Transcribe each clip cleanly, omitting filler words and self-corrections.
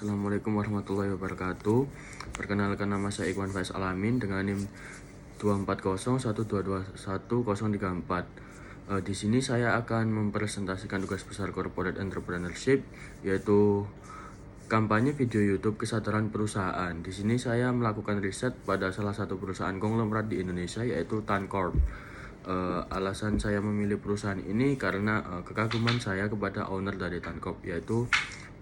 Assalamualaikum warahmatullahi wabarakatuh. Perkenalkan, nama saya Ikhwan Faiz Alamin dengan NIM 24012211034. Di sini saya akan mempresentasikan tugas besar Corporate Entrepreneurship, yaitu kampanye video YouTube kesadaran perusahaan. Di sini saya melakukan riset pada salah satu perusahaan konglomerat di Indonesia, yaitu Tancorp. Alasan saya memilih perusahaan ini karena kekaguman saya kepada owner dari Tancorp, yaitu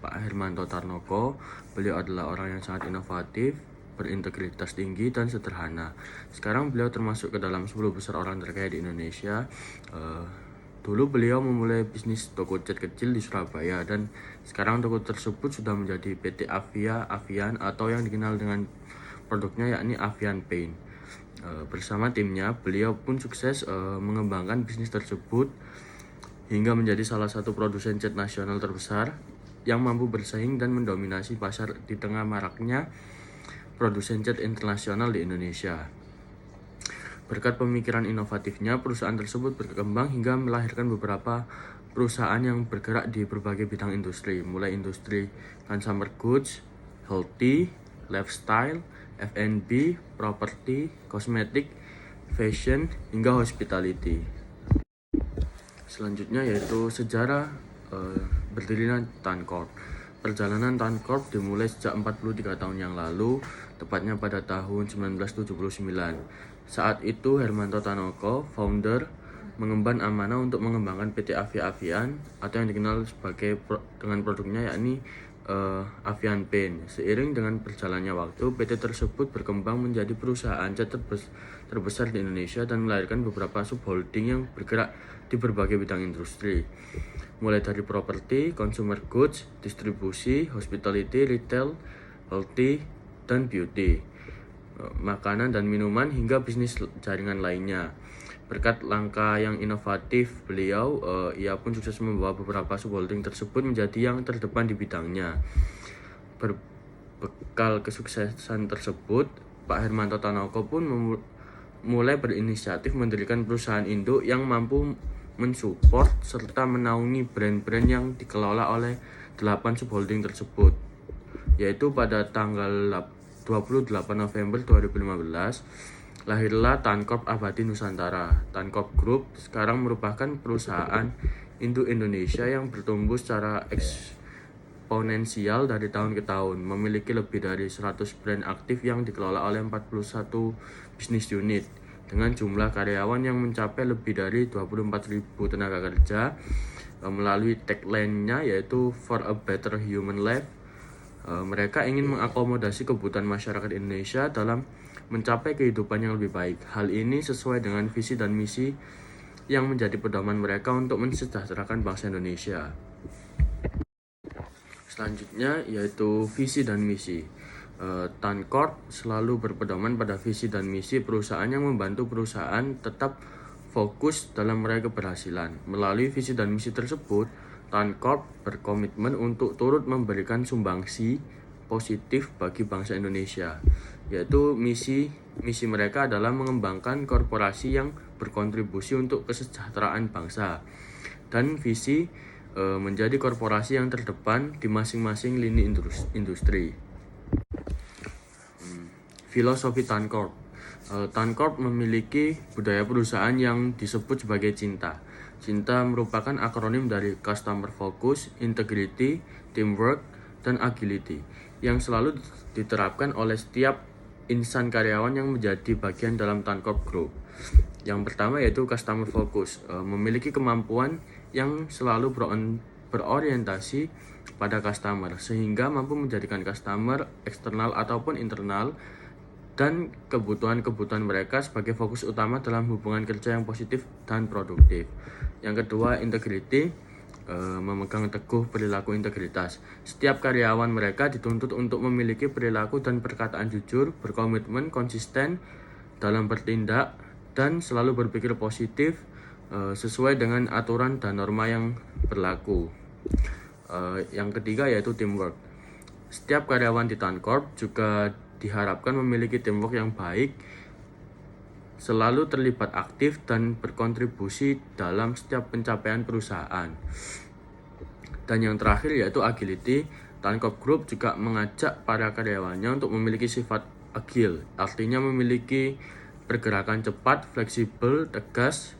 Pak Hermanto Tarnoko. Beliau adalah orang yang sangat inovatif, berintegritas tinggi, dan sederhana. Sekarang beliau termasuk ke dalam 10 besar orang terkaya di Indonesia. Dulu beliau memulai bisnis toko cat kecil di Surabaya, dan sekarang toko tersebut sudah menjadi PT Avian, atau yang dikenal dengan produknya yakni Avian Paint. Bersama timnya, beliau pun sukses mengembangkan bisnis tersebut hingga menjadi salah satu produsen cat nasional terbesar yang mampu bersaing dan mendominasi pasar di tengah maraknya produsen cat internasional di Indonesia. Berkat pemikiran inovatifnya, perusahaan tersebut berkembang hingga melahirkan beberapa perusahaan yang bergerak di berbagai bidang industri, mulai industri consumer goods, healthy, lifestyle, F&B, properti, kosmetik, fashion, hingga hospitality. Selanjutnya yaitu sejarah berdirinya Tancorp. Perjalanan Tancorp dimulai sejak 43 tahun yang lalu, tepatnya pada tahun 1979. Saat itu Hermanto Tarnoko, founder, mengemban amanah untuk mengembangkan PT Avian, atau yang dikenal sebagai dengan produknya yakni Avian Paint. Seiring dengan berjalannya waktu, PT tersebut berkembang menjadi perusahaan cat terbesar di Indonesia dan melahirkan beberapa subholding yang bergerak di berbagai bidang industri, mulai dari properti, consumer goods, distribusi, hospitality, retail, healthy, dan beauty, makanan dan minuman, hingga bisnis jaringan lainnya. Berkat langkah yang inovatif beliau, ia pun sukses membawa beberapa subholding tersebut menjadi yang terdepan di bidangnya. Berbekal kesuksesan tersebut, Pak Hermanto Tarnoko pun mulai berinisiatif mendirikan perusahaan induk yang mampu mensupport serta menaungi brand-brand yang dikelola oleh 8 subholding tersebut, yaitu pada tanggal 28 November 2015 lahirlah Tancorp Abadi Nusantara. Tancorp Group sekarang merupakan perusahaan induk Indonesia yang bertumbuh secara eksponensial dari tahun ke tahun, memiliki lebih dari 100 brand aktif yang dikelola oleh 41 bisnis unit dengan jumlah karyawan yang mencapai lebih dari 24.000 tenaga kerja. Melalui tagline-nya yaitu For a Better Human Life, mereka ingin mengakomodasi kebutuhan masyarakat Indonesia dalam mencapai kehidupan yang lebih baik. Hal ini sesuai dengan visi dan misi yang menjadi pedoman mereka untuk mensejahterakan bangsa Indonesia. Selanjutnya yaitu visi dan misi. Tancorp selalu berpedoman pada visi dan misi perusahaan yang membantu perusahaan tetap fokus dalam meraih keberhasilan. Melalui visi dan misi tersebut, Tancorp berkomitmen untuk turut memberikan sumbangsi positif bagi bangsa Indonesia, yaitu misi mereka adalah mengembangkan korporasi yang berkontribusi untuk kesejahteraan bangsa, dan visi menjadi korporasi yang terdepan di masing-masing lini industri. Filosofi Tancorp. Tancorp memiliki budaya perusahaan yang disebut sebagai cinta. Cinta merupakan akronim dari Customer Focus, Integrity, Teamwork, dan Agility yang selalu diterapkan oleh setiap insan karyawan yang menjadi bagian dalam Tancorp Group. Yang pertama yaitu Customer Focus, memiliki kemampuan yang selalu berorientasi pada customer, sehingga mampu menjadikan customer eksternal ataupun internal dan kebutuhan mereka sebagai fokus utama dalam hubungan kerja yang positif dan produktif. Yang kedua, integrity, memegang teguh perilaku integritas. Setiap karyawan mereka dituntut untuk memiliki perilaku dan perkataan jujur, berkomitmen, konsisten dalam bertindak, dan selalu berpikir positif sesuai dengan aturan dan norma yang berlaku. Yang ketiga yaitu teamwork. Setiap karyawan di Tancorp juga diharapkan memiliki teamwork yang baik, selalu terlibat aktif dan berkontribusi dalam setiap pencapaian perusahaan. Dan yang terakhir yaitu agility, Tancorp Group juga mengajak para karyawannya untuk memiliki sifat agile, artinya memiliki pergerakan cepat, fleksibel, tegas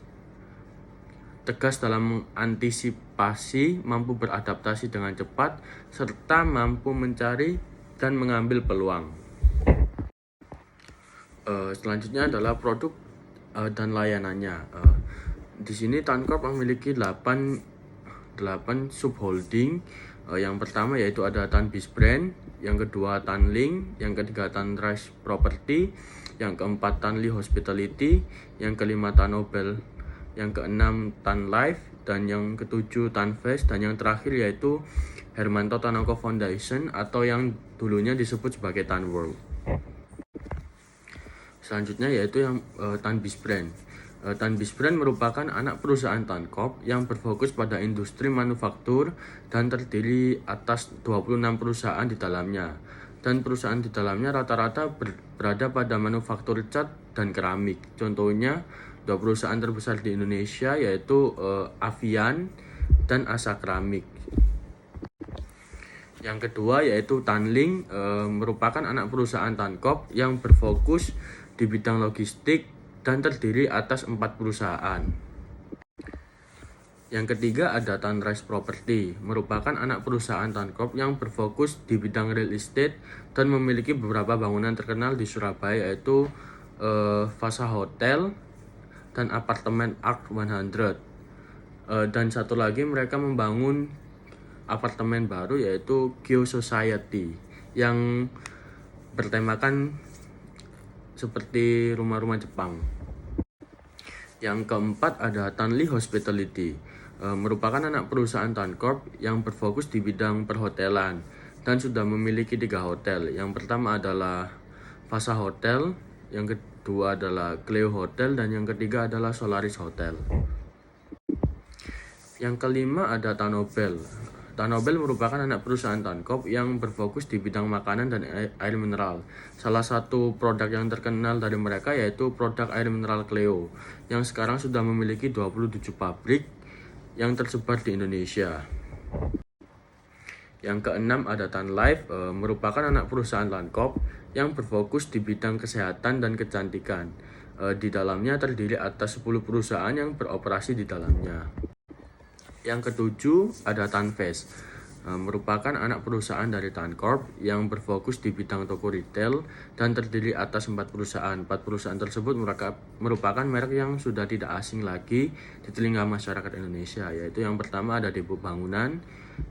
dalam mengantisipasi, mampu beradaptasi dengan cepat, serta mampu mencari dan mengambil peluang. Selanjutnya adalah produk dan layanannya. Di sini Tancorp memiliki 8 subholding. Yang pertama yaitu ada Tanbis Brand, yang kedua Tanlink, yang ketiga Tanrise Property, yang keempat Tanli Hospitality, yang kelima Tanobel, yang keenam Tan Life, dan yang ketujuh Tanvest, dan yang terakhir yaitu Hermanto Tanoko Foundation atau yang dulunya disebut sebagai Tan World. Selanjutnya yaitu yang Tanbis Brand. Tanbis Brand merupakan anak perusahaan Tancorp yang berfokus pada industri manufaktur dan terdiri atas 26 perusahaan di dalamnya. Dan perusahaan di dalamnya rata-rata berada pada manufaktur cat dan keramik. Contohnya, dua perusahaan terbesar di Indonesia yaitu Avian dan Asa Keramik. Yang kedua yaitu Tanlink, merupakan anak perusahaan Tancorp yang berfokus di bidang logistik dan terdiri atas 4 perusahaan. Yang ketiga ada Tanrise Property, merupakan anak perusahaan Tancorp yang berfokus di bidang real estate dan memiliki beberapa bangunan terkenal di Surabaya yaitu Vasa Hotel dan apartemen Arc 100. Dan satu lagi mereka membangun apartemen baru yaitu Geo Society yang bertemakan seperti rumah-rumah Jepang. Yang keempat ada Tanli Hospitality, merupakan anak perusahaan Tancorp yang berfokus di bidang perhotelan dan sudah memiliki 3 hotel. Yang pertama adalah Vasa Hotel, yang kedua adalah Cleo Hotel, dan yang ketiga adalah Solaris Hotel. Yang kelima ada Tanobel. Tanobel merupakan anak perusahaan Tancorp yang berfokus di bidang makanan dan air mineral. Salah satu produk yang terkenal dari mereka yaitu produk air mineral Cleo, yang sekarang sudah memiliki 27 pabrik yang tersebar di Indonesia. Yang keenam ada Tan Life, merupakan anak perusahaan Tancorp yang berfokus di bidang kesehatan dan kecantikan. Di dalamnya terdiri atas 10 perusahaan yang beroperasi di dalamnya. Yang ketujuh ada Tanvest, merupakan anak perusahaan dari Tancorp yang berfokus di bidang toko retail dan terdiri atas 4 perusahaan. 4 perusahaan tersebut merupakan merek yang sudah tidak asing lagi di telinga masyarakat Indonesia, yaitu yang pertama ada Depo Bangunan,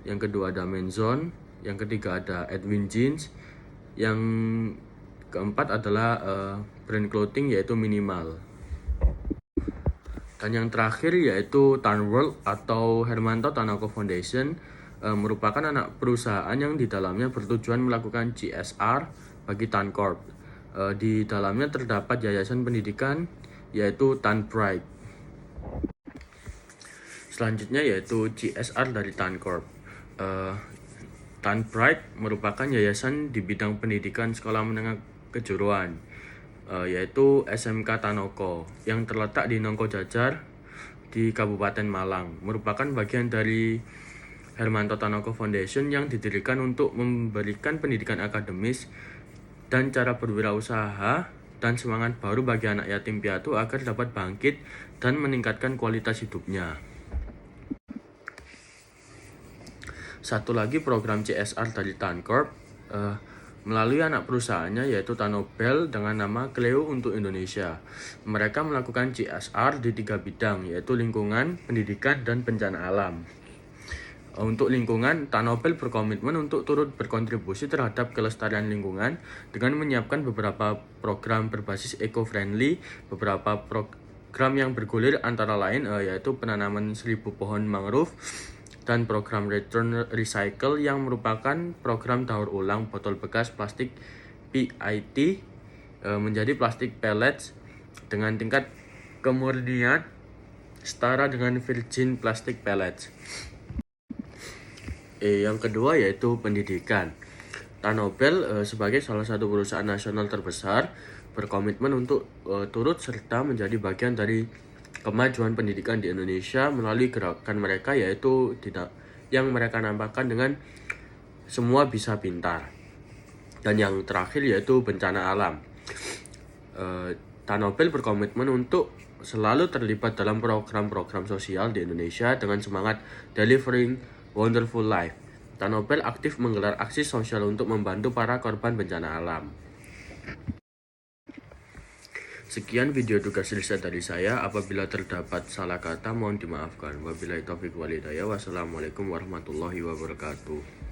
yang kedua ada Menzon, yang ketiga ada Edwin Jeans, yang keempat adalah brand clothing yaitu Minimal. Dan yang terakhir yaitu Tan World atau Hermanto Tanoko Foundation, merupakan anak perusahaan yang di dalamnya bertujuan melakukan CSR bagi Tancorp. Di dalamnya terdapat yayasan pendidikan yaitu Tan Pride. Selanjutnya yaitu CSR dari Tancorp. Tan Pride merupakan yayasan di bidang pendidikan sekolah menengah kejuruan, yaitu SMK Tanoko yang terletak di Nongko Jajar di Kabupaten Malang, merupakan bagian dari Hermanto Tanoko Foundation yang didirikan untuk memberikan pendidikan akademis dan cara berwirausaha dan semangat baru bagi anak yatim piatu agar dapat bangkit dan meningkatkan kualitas hidupnya. Satu lagi program CSR dari Tancorp melalui anak perusahaannya yaitu Tanobel dengan nama Cleo untuk Indonesia. Mereka melakukan CSR di 3 bidang yaitu lingkungan, pendidikan, dan bencana alam. Untuk lingkungan, Tanobel berkomitmen untuk turut berkontribusi terhadap kelestarian lingkungan dengan menyiapkan beberapa program berbasis eco-friendly, beberapa program yang bergulir antara lain yaitu penanaman 1000 pohon mangrove, dan program Return Recycle yang merupakan program daur ulang botol bekas plastik PET menjadi plastik pellets dengan tingkat kemurnian setara dengan virgin plastic pellets. Yang kedua yaitu pendidikan. Tanobel sebagai salah satu perusahaan nasional terbesar berkomitmen untuk turut serta menjadi bagian dari kemajuan pendidikan di Indonesia melalui gerakan mereka yaitu yang mereka namakan dengan semua bisa pintar. Dan yang terakhir yaitu bencana alam. Tanobel berkomitmen untuk selalu terlibat dalam program-program sosial di Indonesia dengan semangat delivering wonderful life. Tanobel aktif menggelar aksi sosial untuk membantu para korban bencana alam. Sekian video tugas riset dari saya. Apabila terdapat salah kata mohon dimaafkan. Wabillahi taufiq wal hidayah. Wassalamualaikum warahmatullahi wabarakatuh.